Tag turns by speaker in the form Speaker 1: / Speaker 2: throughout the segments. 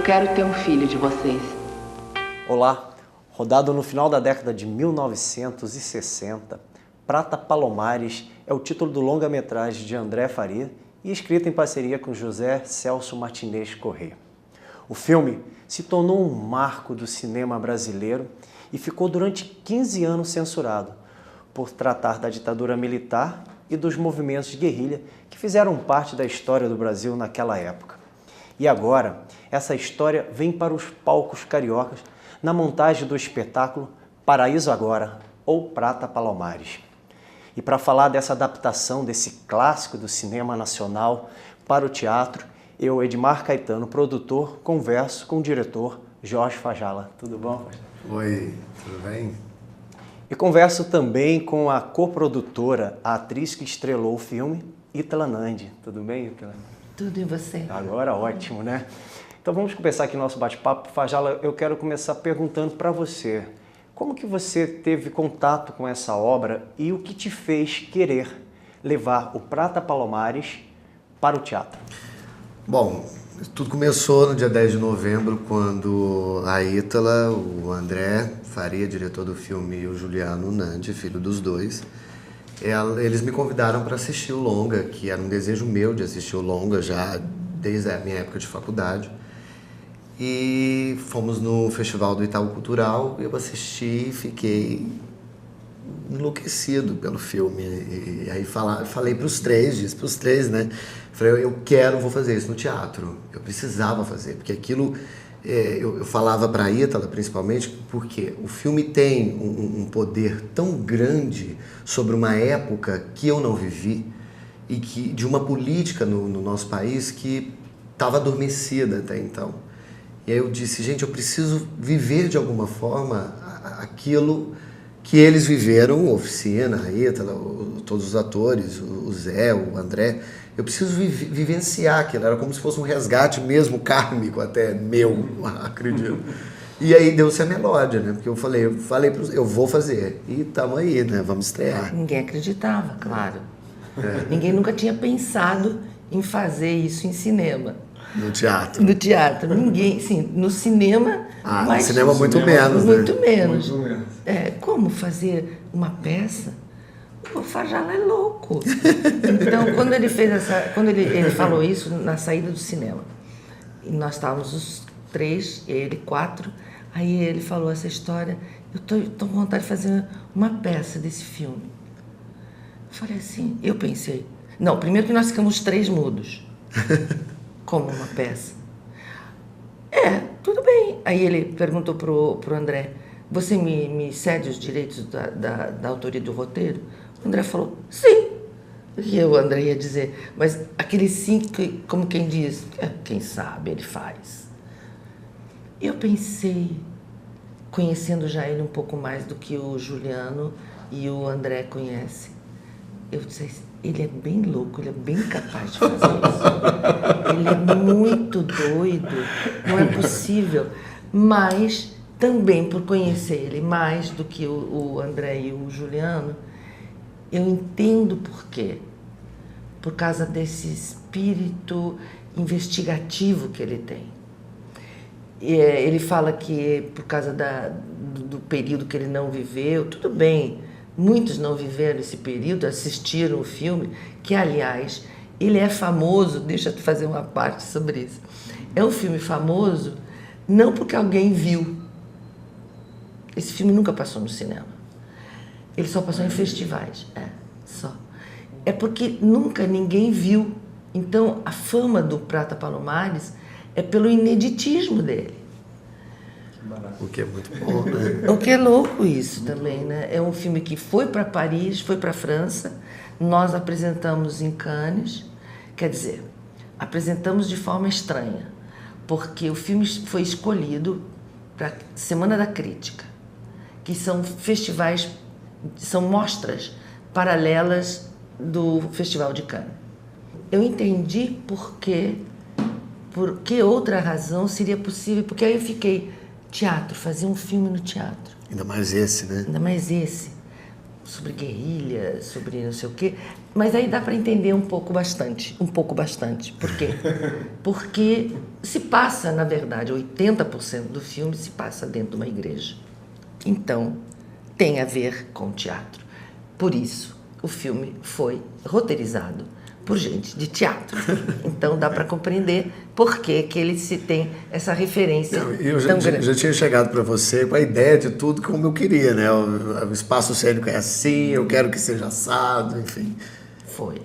Speaker 1: quero ter um filho de vocês.
Speaker 2: Olá, rodado no final da década de 1960, Prata Palomares é o título do longa-metragem de André Faria e escrito em parceria com José Celso Martinez Corrêa. O filme se tornou um marco do cinema brasileiro e ficou durante 15 anos censurado, por tratar da ditadura militar e dos movimentos de guerrilha que fizeram parte da história do Brasil naquela época. E agora, essa história vem para os palcos cariocas na montagem do espetáculo Paraíso Agora, ou Prata Palomares. E para falar dessa adaptação desse clássico do cinema nacional para o teatro, eu, Edmar Caetano, produtor, converso com o diretor Jorge Fajala. Tudo bom, Fajala?
Speaker 3: Oi, tudo bem?
Speaker 2: E converso também com a coprodutora, a atriz que estrelou o filme, Ítala Nandi. Tudo bem, Ítala?
Speaker 4: Tudo, e você?
Speaker 2: Agora, ótimo, né? Então vamos começar aqui nosso bate-papo. Fajala, eu quero começar perguntando para você. Como que você teve contato com essa obra e o que te fez querer levar o Prata Palomares para o teatro?
Speaker 3: Bom, tudo começou no dia 10 de novembro, quando a Ítala, o André Faria, diretor do filme, e o Juliano Nandi, filho dos dois, eles me convidaram para assistir o longa, que era um desejo meu de assistir o longa já desde a minha época de faculdade. E fomos no Festival do Itaú Cultural, eu assisti e fiquei enlouquecido pelo filme. E aí falei para os três, né? Falei, vou fazer isso no teatro. Eu precisava fazer, porque aquilo, eu falava para a Ítala principalmente, porque o filme tem um poder tão grande sobre uma época que eu não vivi e que de uma política no nosso país que estava adormecida até então. E aí eu disse, gente, eu preciso viver de alguma forma aquilo que eles viveram, a Oficina, a Ítala, todos os atores, o Zé, o André. Eu preciso vivenciar aquilo, era como se fosse um resgate mesmo kármico, até meu, acredito. E aí deu-se a melódia, né? Porque eu falei eu vou fazer. E estamos aí, né? Vamos estrear.
Speaker 4: Ninguém acreditava, claro. Ninguém nunca tinha pensado em fazer isso em cinema.
Speaker 3: No teatro.
Speaker 4: No teatro, ninguém, sim, no cinema...
Speaker 3: No cinema muito menos, né?
Speaker 4: Muito menos. Como fazer uma peça? O Fajala é louco. Então, quando ele falou isso na saída do cinema, e nós estávamos os três, ele, quatro, aí ele falou essa história, eu tô com vontade de fazer uma peça desse filme. Eu falei assim, eu pensei, não, primeiro que nós ficamos três mudos. Como uma peça? Tudo bem. Aí ele perguntou pro André, você me cede os direitos da autoria do roteiro? O André falou, sim. E o André ia dizer, mas aquele sim, como quem diz, quem sabe ele faz. Eu pensei, conhecendo já ele um pouco mais do que o Juliano e o André conhecem, eu disse, ele é bem louco, ele é bem capaz de fazer isso. Ele é muito doido, não é possível. Mas, também por conhecer ele mais do que o André e o Juliano, eu entendo por quê. Por causa desse espírito investigativo que ele tem. Ele fala que por causa do período que ele não viveu, tudo bem. Muitos não viveram esse período, assistiram o filme, que, aliás, ele é famoso, deixa eu fazer uma parte sobre isso. É um filme famoso não porque alguém viu. Esse filme nunca passou no cinema. Ele só passou em festivais, só. É porque nunca ninguém viu. Então, a fama do Prata Palomares é pelo ineditismo dele.
Speaker 3: O que é muito bom, né?
Speaker 4: O que é louco isso também, né? É um filme que foi para Paris, foi para a França, nós apresentamos em Cannes, quer dizer, apresentamos de forma estranha, porque o filme foi escolhido para a Semana da Crítica, que são festivais, são mostras paralelas do Festival de Cannes. Eu entendi por que outra razão seria possível, porque aí eu fiquei... Teatro, fazer um filme no teatro.
Speaker 3: Ainda mais esse, né?
Speaker 4: Ainda mais esse. sobre guerrilha, sobre não sei o quê, mas aí dá para entender um pouco bastante. Por quê? Porque se passa, na verdade, 80% do filme se passa dentro de uma igreja. Então, tem a ver com teatro. Por isso, o filme foi roteirizado por gente de teatro. Então, dá para compreender por que ele se tem essa referência tão grande.
Speaker 3: Já tinha chegado para você com a ideia de tudo como eu queria, né? O espaço cênico é assim, eu quero que seja assado, enfim.
Speaker 4: Foi.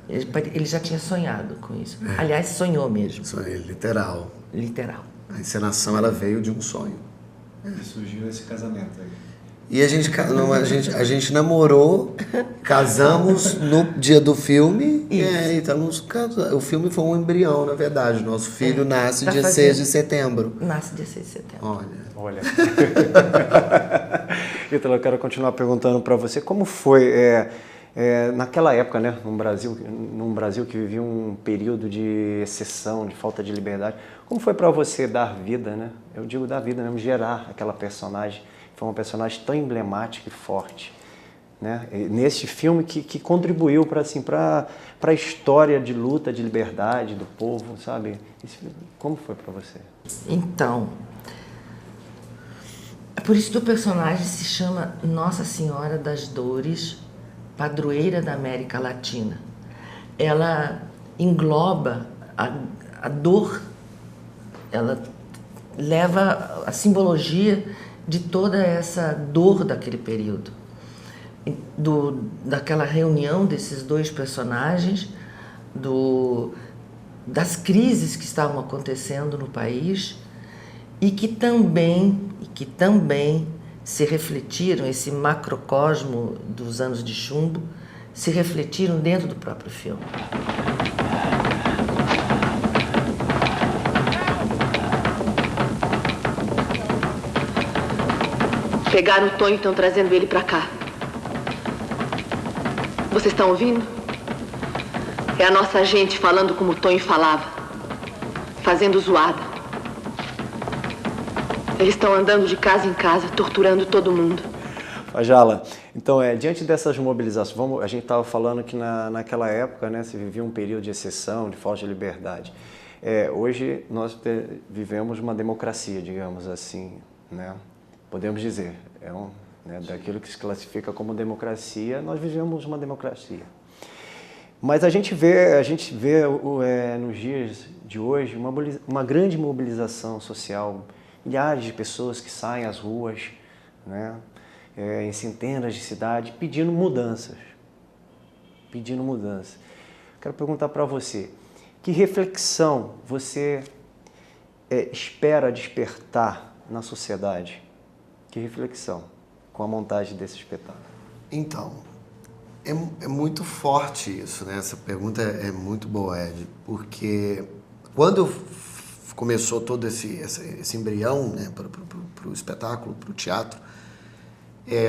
Speaker 4: Ele já tinha sonhado com isso. Aliás, sonhou mesmo.
Speaker 3: Sonhei, literal.
Speaker 4: Literal.
Speaker 3: A encenação, ela veio de um sonho.
Speaker 2: E surgiu esse casamento aí.
Speaker 3: E a gente namorou, casamos no dia do filme, e aí estamos casados. O filme foi um embrião, na verdade. Nosso filho nasce dia 6 de setembro.
Speaker 4: Nasce dia 6 de setembro.
Speaker 3: Olha.
Speaker 2: Ítalo, eu quero continuar perguntando para você como foi naquela época, né, num Brasil que vivia um período de exceção, de falta de liberdade. Como foi para você dar vida, né? Eu digo dar vida mesmo, gerar aquela personagem. Foi uma personagem tão emblemática e forte, né? E nesse filme que contribuiu para a história de luta de liberdade do povo, sabe? Como foi para você?
Speaker 4: Então, é por isso que o personagem se chama Nossa Senhora das Dores, padroeira da América Latina. Ela engloba a dor, ela leva a simbologia de toda essa dor daquele período, daquela reunião desses dois personagens, das crises que estavam acontecendo no país e que também se refletiram, esse macrocosmo dos anos de chumbo, se refletiram dentro do próprio filme.
Speaker 1: Pegaram o Tonho e estão trazendo ele pra cá. Vocês estão ouvindo? É a nossa gente falando como o Tonho falava. Fazendo zoada. Eles estão andando de casa em casa, torturando todo mundo.
Speaker 2: Fajala, então, diante dessas mobilizações, a gente estava falando que naquela época, né, se vivia um período de exceção, de falta de liberdade. Hoje nós vivemos uma democracia, digamos assim, né? Podemos dizer, daquilo que se classifica como democracia, nós vivemos uma democracia. Mas a gente vê nos dias de hoje uma grande mobilização social, milhares de pessoas que saem às ruas, né, em centenas de cidades, pedindo mudanças. Quero perguntar para você, que reflexão você espera despertar na sociedade? Que reflexão com a montagem desse espetáculo?
Speaker 3: Então, é muito forte isso, né? Essa pergunta é muito boa, Ed, porque quando começou todo esse embrião, né, para o espetáculo, para o teatro,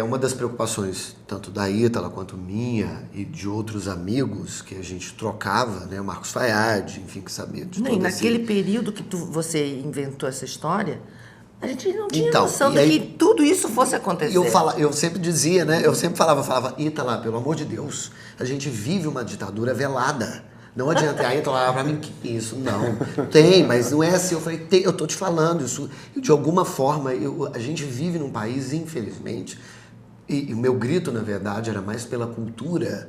Speaker 3: uma das preocupações, tanto da Ítala quanto minha e de outros amigos que a gente trocava, né, o Marcos Fayad, enfim, que sabia de todo
Speaker 4: naquele período que você inventou essa história, a gente não tinha noção de que tudo isso fosse acontecer.
Speaker 3: Eu sempre dizia, né? Eu sempre falava, Ítala, pelo amor de Deus, a gente vive uma ditadura velada. Não adianta. Aí Ítala falava pra mim, que isso? Não. Tem, mas não é assim. Eu falei, eu tô te falando isso. De alguma forma, a gente vive num país, infelizmente, e o meu grito, na verdade, era mais pela cultura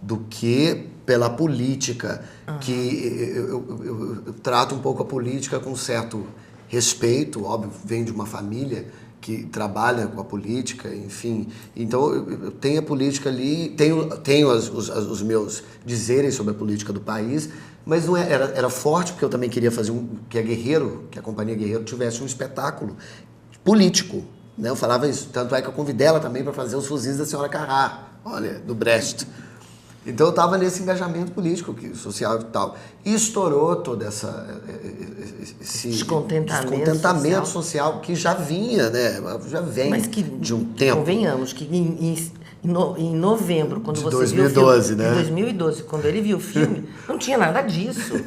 Speaker 3: do que pela política. Que eu trato um pouco a política com certo respeito, óbvio, venho de uma família que trabalha com a política, enfim. Então, eu tenho a política ali, tenho os meus dizeres sobre a política do país, mas não era forte, porque eu também queria fazer que a Companhia Guerreiro tivesse um espetáculo político, né? Eu falava isso, tanto é que eu convidei ela também para fazer os fuzis da Senhora Carrá, olha, do Brest. Então eu estava nesse engajamento político, social e tal. E estourou todo esse descontentamento social que já vinha, né? Já vem de um tempo.
Speaker 4: Convenhamos que em novembro, quando você
Speaker 3: 2012,
Speaker 4: viu o filme,
Speaker 3: né?
Speaker 4: Em 2012, quando ele viu o filme, não tinha nada disso.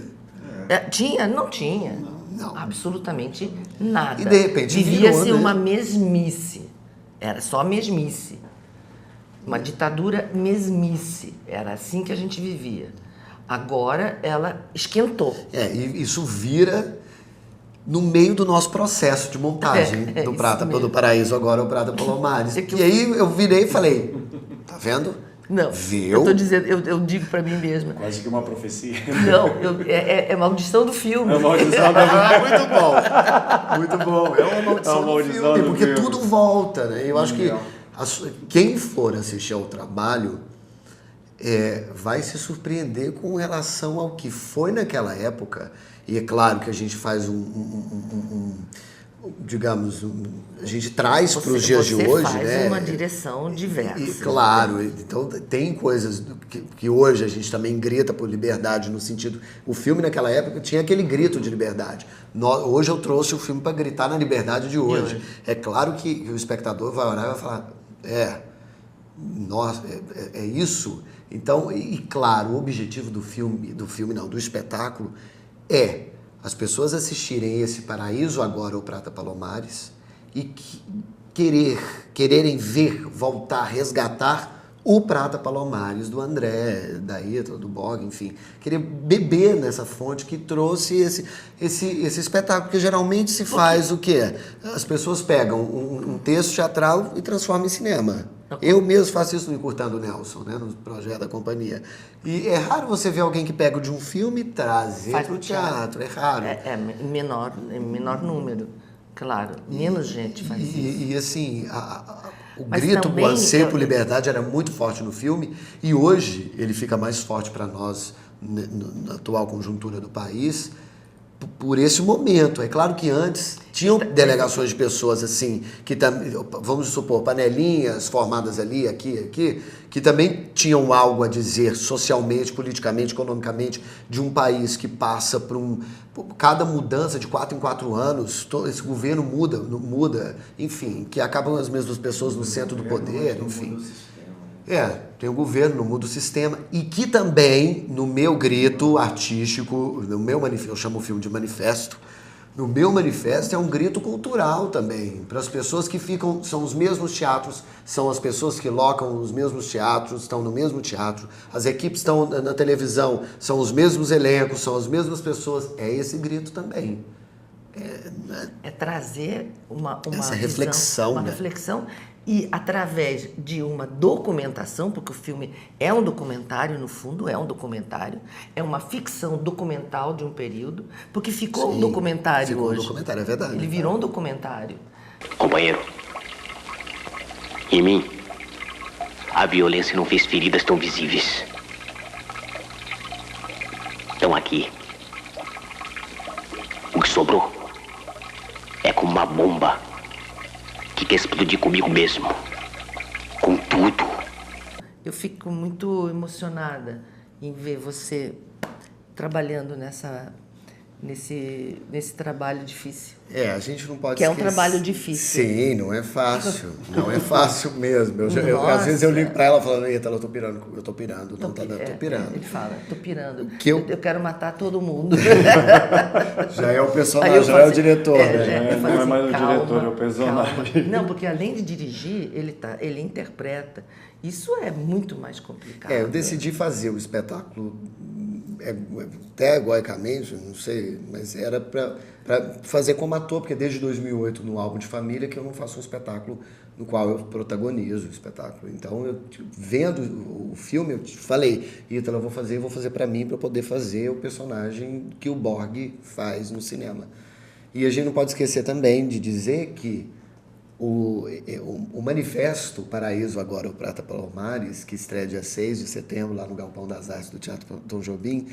Speaker 4: Tinha? Não tinha.
Speaker 3: Não.
Speaker 4: Absolutamente nada.
Speaker 3: E de repente
Speaker 4: vivia-se
Speaker 3: virou, né?
Speaker 4: uma mesmice. Era só mesmice. Uma ditadura mesmice. Era assim que a gente vivia. Agora ela esquentou.
Speaker 3: E isso vira no meio do nosso processo de montagem do Paraíso Agora, o Prata Palomares. E aí eu virei e falei, tá vendo?
Speaker 4: Não,
Speaker 3: Viu?
Speaker 4: eu tô dizendo, eu digo pra mim mesma.
Speaker 2: Quase que uma profecia.
Speaker 4: Não, é maldição do filme.
Speaker 2: É uma maldição do filme.
Speaker 3: Muito bom. É uma maldição, do filme, porque tudo volta, né? Eu acho que quem for assistir ao trabalho vai se surpreender com relação ao que foi naquela época. E é claro que a gente faz a gente traz para os dias de hoje,
Speaker 4: faz
Speaker 3: né?
Speaker 4: uma direção diversa.
Speaker 3: E, claro, então tem coisas que hoje a gente também grita por liberdade, no sentido, o filme naquela época tinha aquele grito de liberdade. Hoje eu trouxe o filme para gritar na liberdade de hoje. É claro que o espectador vai olhar e vai falar, nossa, é isso. Então, e claro, o objetivo do espetáculo é as pessoas assistirem esse Paraíso Agora, o Prata Palomares, e quererem ver, voltar, resgatar o Prata Palomares do André, da Ítala, do Borg, enfim. Querer beber nessa fonte que trouxe esse espetáculo, porque geralmente se faz o quê? As pessoas pegam um texto teatral e transformam em cinema. Eu mesmo faço isso no Encurtando Nelson, né, no projeto da companhia. E é raro você ver alguém que pega de um filme e trazer para o teatro. É raro.
Speaker 4: Menor número, claro. Menos gente faz isso.
Speaker 3: E assim, o grito, o anseio por liberdade era muito forte no filme, e hoje ele fica mais forte para nós, na atual conjuntura do país, por esse momento. É claro que antes tinham delegações de pessoas assim, que vamos supor, panelinhas formadas ali, aqui, que também tinham algo a dizer socialmente, politicamente, economicamente, de um país que passa por cada mudança de 4 em 4 anos, esse governo muda, enfim, que acabam as mesmas pessoas no centro do poder, enfim. Tem o governo, não muda o sistema, e que também, no meu grito artístico, no meu manifesto, eu chamo o filme de manifesto, no meu manifesto é um grito cultural também, para as pessoas que são os mesmos teatros, são as pessoas que locam os mesmos teatros, estão no mesmo teatro, as equipes estão na televisão, são os mesmos elencos, são as mesmas pessoas, é esse grito também.
Speaker 4: É trazer uma
Speaker 3: essa
Speaker 4: visão,
Speaker 3: reflexão,
Speaker 4: uma reflexão, e através de uma documentação, porque o filme é um documentário, no fundo é um documentário, é uma ficção documental de um período, porque ficou um documentário hoje.
Speaker 3: Ficou um documentário, é verdade.
Speaker 4: Ele virou um documentário.
Speaker 5: Companheiro, em mim, a violência não fez feridas tão visíveis. Estão aqui. O que sobrou é como uma bomba que quer explodir comigo mesmo. Com tudo.
Speaker 4: Eu fico muito emocionada em ver você trabalhando nesse trabalho difícil.
Speaker 3: A gente não pode
Speaker 4: Que é um trabalho difícil.
Speaker 3: Sim, não é fácil. Não é fácil mesmo. Às vezes eu ligo pra ela falando, Ítala, eu tô pirando. Eu tô pirando, não tá dando, tô pirando.
Speaker 4: Ele fala, tô pirando.
Speaker 3: Eu
Speaker 4: quero matar todo mundo.
Speaker 3: Já é o personagem, já é o diretor, né?
Speaker 2: Não é mais o diretor, é o personagem.
Speaker 4: Calma. Não, porque além de dirigir, ele interpreta. Isso é muito mais complicado.
Speaker 3: Eu decidi fazer o espetáculo até egoicamente, não sei, mas era para fazer como ator, porque desde 2008 no Álbum de Família que eu não faço um espetáculo no qual eu protagonizo o espetáculo. Então, eu vendo o filme, eu falei, Ítala, eu vou fazer para mim, para poder fazer o personagem que o Borg faz no cinema. E a gente não pode esquecer também de dizer que o manifesto Paraíso Agora, o Prata Palomares, que estreia dia 6 de setembro lá no Galpão das Artes do Teatro Tom Jobim,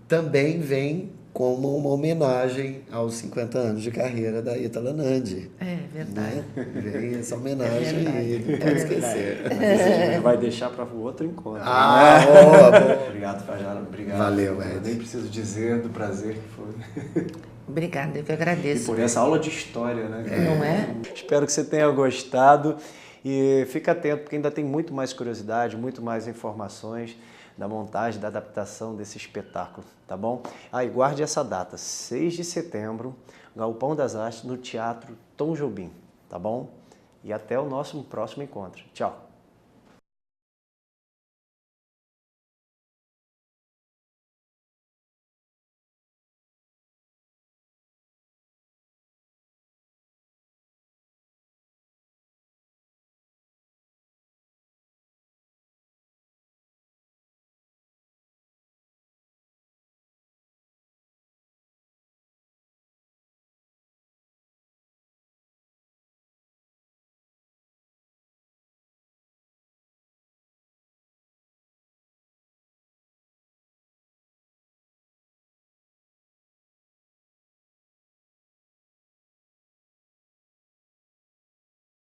Speaker 3: também vem como uma homenagem aos 50 anos de carreira da Ítala Nandi.
Speaker 4: É verdade.
Speaker 3: Né? Vem essa homenagem a ele, não pode esquecer.
Speaker 2: A gente vai deixar para o outro encontro.
Speaker 3: Boa.
Speaker 2: Obrigado, Fajara. Obrigado.
Speaker 3: Valeu,
Speaker 2: Eu nem preciso dizer do prazer que foi.
Speaker 4: Obrigada, eu que agradeço.
Speaker 2: E por essa aula de história, né?
Speaker 4: Não é?
Speaker 2: Espero que você tenha gostado e fica atento, porque ainda tem muito mais curiosidade, muito mais informações da montagem, da adaptação desse espetáculo, tá bom? E guarde essa data, 6 de setembro, Galpão das Artes, no Teatro Tom Jobim, tá bom? E até o nosso próximo encontro. Tchau!